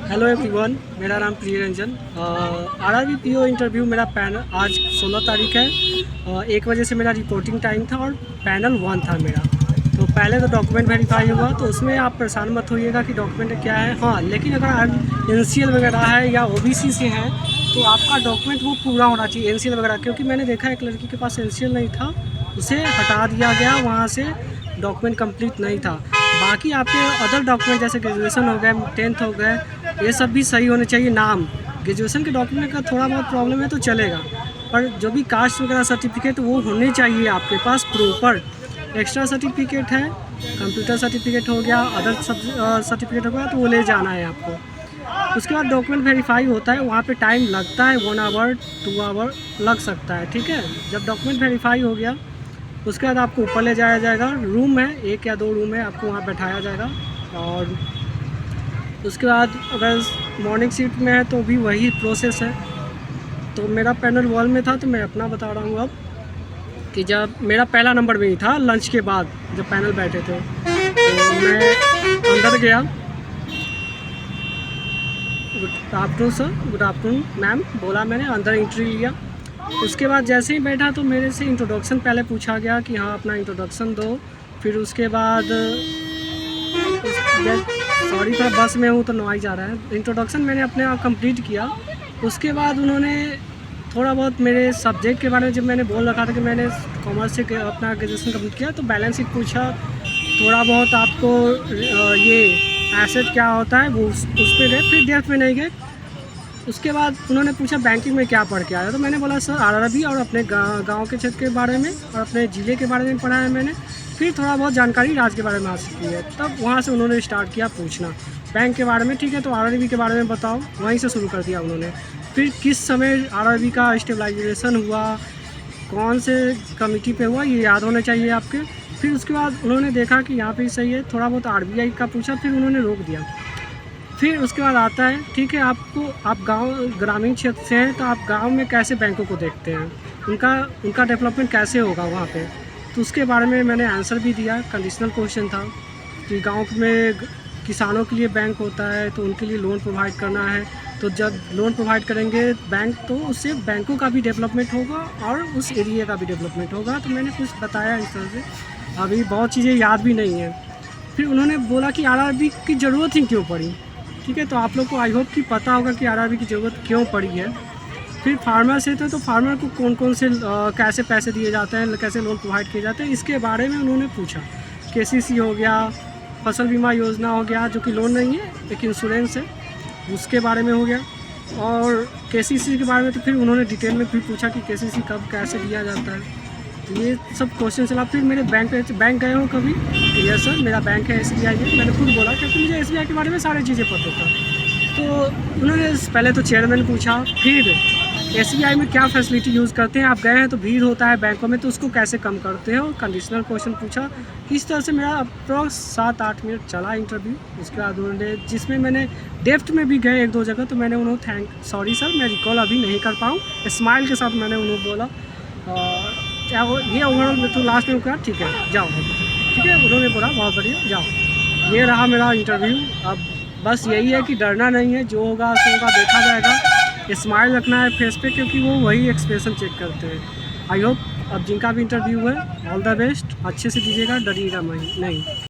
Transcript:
Hello everyone, मेरा नाम प्रिय रंजन। आरआरबी पीओ इंटरव्यू मेरा पैनल आज 16 तारीख है। 1 बजे से मेरा रिपोर्टिंग टाइम था और पैनल 1 था मेरा। तो पहले तो डॉक्यूमेंट वेरीफाई हुआ, तो उसमें आप परेशान मत होइएगा कि डॉक्यूमेंट क्या है। हाँ, लेकिन अगर एनसीएल वगैरह है या ओबीसी से हैं तो आपका डॉक्यूमेंट वो पूरा होना चाहिए, एनसीएल वगैरह। क्योंकि मैंने देखा एक लड़की के पास एनसीएल नहीं था, उसे हटा दिया गया, वहाँ से डॉक्यूमेंट कंप्लीट नहीं था। बाकी आपके अदर डॉक्यूमेंट जैसे ग्रेजुएशन हो गए, 10th हो गए, ये सब भी सही होने चाहिए। नाम ग्रेजुएशन के डॉक्यूमेंट का थोड़ा बहुत प्रॉब्लम है तो चलेगा, पर जो भी कास्ट वगैरह सर्टिफिकेट वो होने चाहिए आपके पास प्रॉपर। एक्स्ट्रा सर्टिफिकेट है, कंप्यूटर सर्टिफिकेट हो गया, अदर सर्टिफिकेट हो गया, तो वो ले जाना है आपको। उसके बाद डॉक्यूमेंट वेरीफाई होता है, वहाँ पे टाइम लगता है, 1 आवर 2 आवर लग सकता है। ठीक है, जब डॉक्यूमेंट वेरीफाई हो गया उसके बाद आपको ऊपर ले जाया जाएगा। रूम है, 1 या 2 रूम है, आपको वहाँ बैठाया जाएगा। और उसके बाद अगर मॉर्निंग शिफ्ट में है तो भी वही प्रोसेस है। तो मेरा पैनल वॉल में था, तो मैं अपना बता रहा हूँ अब कि जब मेरा पहला नंबर में ही था, लंच के बाद जब पैनल बैठे थे तो मैं अंदर गया। Good afternoon sir, good afternoon ma'am बोला, मैंने अंदर एंट्री लिया। उसके बाद जैसे ही बैठा तो मेरे से इंट्रोडक्शन पहले पूछा गया कि हाँ अपना इंट्रोडक्शन दो। फिर उसके बाद सॉरी थोड़ा बस में हूँ तो नॉइज़ आ रहा है। इंट्रोडक्शन मैंने अपने आप कंप्लीट किया। उसके बाद उन्होंने थोड़ा बहुत मेरे सब्जेक्ट के बारे में, जब मैंने बोल रखा था कि मैंने कॉमर्स से अपना ग्रेजुएशन कंप्लीट किया, तो बैलेंस शीट पूछा। थोड़ा बहुत आपको ये एसेट क्या होता है वो उस पर गए, फिर डेप्थ में नहीं गए। उसके बाद उन्होंने पूछा बैंकिंग में क्या पढ़ के आया, तो मैंने बोला सर आरआरबी और अपने गांव के क्षेत्र के बारे में और अपने ज़िले के बारे में पढ़ा है मैंने। फिर थोड़ा बहुत जानकारी राज्य के बारे में हासिल की है। तब वहाँ से उन्होंने स्टार्ट किया पूछना बैंक के बारे में। ठीक है, तो आरआरबी के बारे में बताओ, वहीं से शुरू कर दिया उन्होंने। फिर किस समय आरआरबी का स्टेबलाइजेशन हुआ, कौन से कमेटी पे हुआ, ये याद होने चाहिए आपके। फिर उसके बाद उन्होंने देखा कि यहाँ पे सही है, थोड़ा बहुत आरबीआई का पूछा, फिर उन्होंने रोक दिया। फिर उसके बाद आता है, ठीक है आपको, आप गांव ग्रामीण क्षेत्र से हैं तो आप गांव में कैसे बैंकों को देखते हैं, उनका डेवलपमेंट कैसे होगा वहाँ पे। तो उसके बारे में मैंने आंसर भी दिया। कंडीशनल क्वेश्चन था कि गांव में किसानों के लिए बैंक होता है तो उनके लिए लोन प्रोवाइड करना है, तो जब लोन प्रोवाइड करेंगे बैंक तो उससे बैंकों का भी डेवलपमेंट होगा और उस एरिया का भी डेवलपमेंट होगा। तो मैंने कुछ बताया इस तरह से, अभी बहुत चीज़ें याद भी नहीं है। फिर उन्होंने बोला कि आरआरबी की ज़रूरत ही क्यों पड़ी। ठीक है, तो आप लोग को आई होप कि पता होगा कि आरआरबी की ज़रूरत क्यों पड़ी है। फिर फार्मर से थे तो फार्मर को कौन कौन से कैसे पैसे दिए जाते हैं, कैसे लोन प्रोवाइड किए जाते हैं, इसके बारे में उन्होंने पूछा। केसीसी हो गया, फसल बीमा योजना हो गया, जो कि लोन नहीं है एक इंश्योरेंस है, उसके बारे में हो गया। और केसीसी के बारे में तो फिर उन्होंने डिटेल में फिर पूछा कि केसीसी कब कैसे दिया जाता है। तो ये सब क्वेश्चन चला। फिर मेरे बैंक गए हो कभी, तो यस सर मेरा बैंक है एसबीआई में, मैंने खुद बोला क्योंकि मुझे एसबीआई के बारे में सारी चीज़ें पता था। तो उन्होंने पहले तो चेयरमैन पूछा, फिर एसबीआई में क्या फैसिलिटी यूज़ करते हैं, आप गए हैं तो भीड़ होता है बैंकों में तो उसको कैसे कम करते हो, कंडीशनल क्वेश्चन पूछा। इस तरह से मेरा अप्रॉक्स 7-8 मिनट चला इंटरव्यू। उसके बाद उन्होंने, जिसमें मैंने डेप्थ में भी गए 1-2 जगह, तो मैंने उन्होंने सॉरी सर मैं रिकॉल अभी नहीं कर पाऊँ, स्माइल के साथ मैंने उन्होंने बोला क्या वो ये ओवरऑल में तो लास्ट में कहा ठीक है जाओ। ठीक है, उन्होंने बोला बहुत बढ़िया जाओ। ये रहा मेरा इंटरव्यू। अब बस यही है कि डरना नहीं है, जो होगा सो होगा, देखा जाएगा। स्माइल रखना है फेस पे, क्योंकि वो वही एक्सप्रेशन चेक करते हैं। आई होप अब जिनका भी इंटरव्यू है ऑल द बेस्ट, अच्छे से दीजिएगा, डरिएगा नहीं।